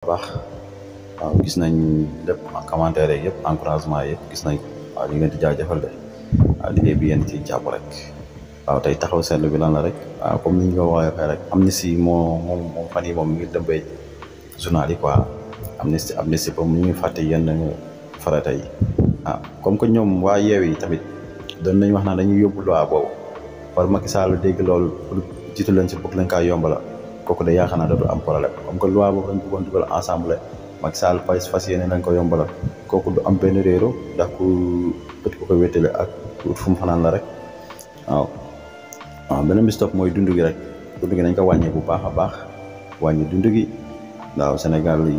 baax waaw gis nañ lépp commentaire yëpp encouragement yëpp gis nañ waaw ñu ngi leen di jaajëfal de waaw liggéey bi yéen ci jàpp rek waaw tey taxaw seetlu bi lan la rek waaw comme ni ñu ko waxee rek Amnesty moom fan yi moom mi ngi dëmbee journal yi quoi Amnesty comme ñu ngi fàtte yenn farata yi comme que ñoom waa yeew yi tamit doon nañ wax naa dañuy yóbbu loi boobu par Macky Sall dégg loolu pour jiitu leen si bëgg leen kaa yombala kooku de yaakaar naa dootul am problème comme que loi boobu lañ bëggoon dugal ensemble Macky Sall fas yéene lañ ko yombalal kooku du am benn réero ndax ku bët ko wéttale ak wut fu mu fanaan la rek waaw beneen bi stop mooy dund gi rek dund gi nañ ko wàññee bu baax a baax wàññi dund gi waaw Sénégal yi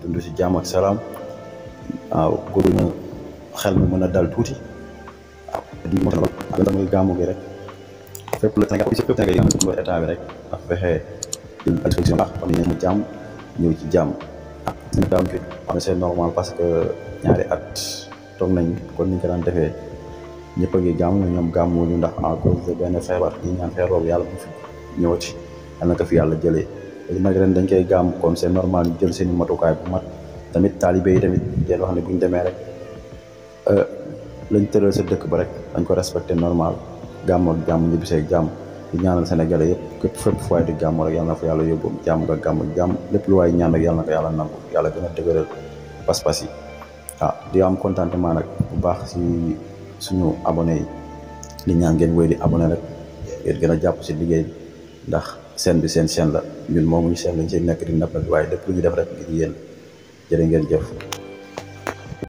dund si jàmm ak salaam waaw góor na xel mi mën a dal tuuti waaw mooy gàmmu gi rek fépp la Sénégal fépp Sénégal yi nga xam ne état bi rek ndax fexe inspection baax xam ne mu jàmm ñëw ci jàmm Sénégal fi xam ne c'est normal parce que ñaari at toog nañ kon niñ ko daan defee ñëpp a ngi gàmm ñoom gàmmuñu ndax à cause de benn feebar ñi ñaan feebar boobu yàlla bu fi ñëwati yal na ko fi yàlla jëlee léegi nag ren dañ koy gàmm kon c'est normal ñu jël seen i matukaay bu mat tamit taalibe yi tamit yéen wax ne bu ñu demee rek lañ tëral sa dëkk ba rek dañ ko respecté normal gàmm ak jàmm ñibbisee ak jàmm di ñaanal Sénégalais yëpp képp fépp fu waay di gàmm rek yàlla na fa yàlla yóbbu jàmm nga gàmm ak jàmm lépp lu waay ñaan rek yàlla na ko yàlla nangu yàlla gën a dëgëral pas-pas yi di am contentement nag bu baax si suñu abonné yi di ñaan ngeen wéy di abonné rek ngeen gën a jàpp si liggéey bi ndax chaîne bi seen chaîne la ñun moomuñu chaîne lañ si nekk di napp waaye lépp lu ñu def rek ngir yéen jërë ngeen jëf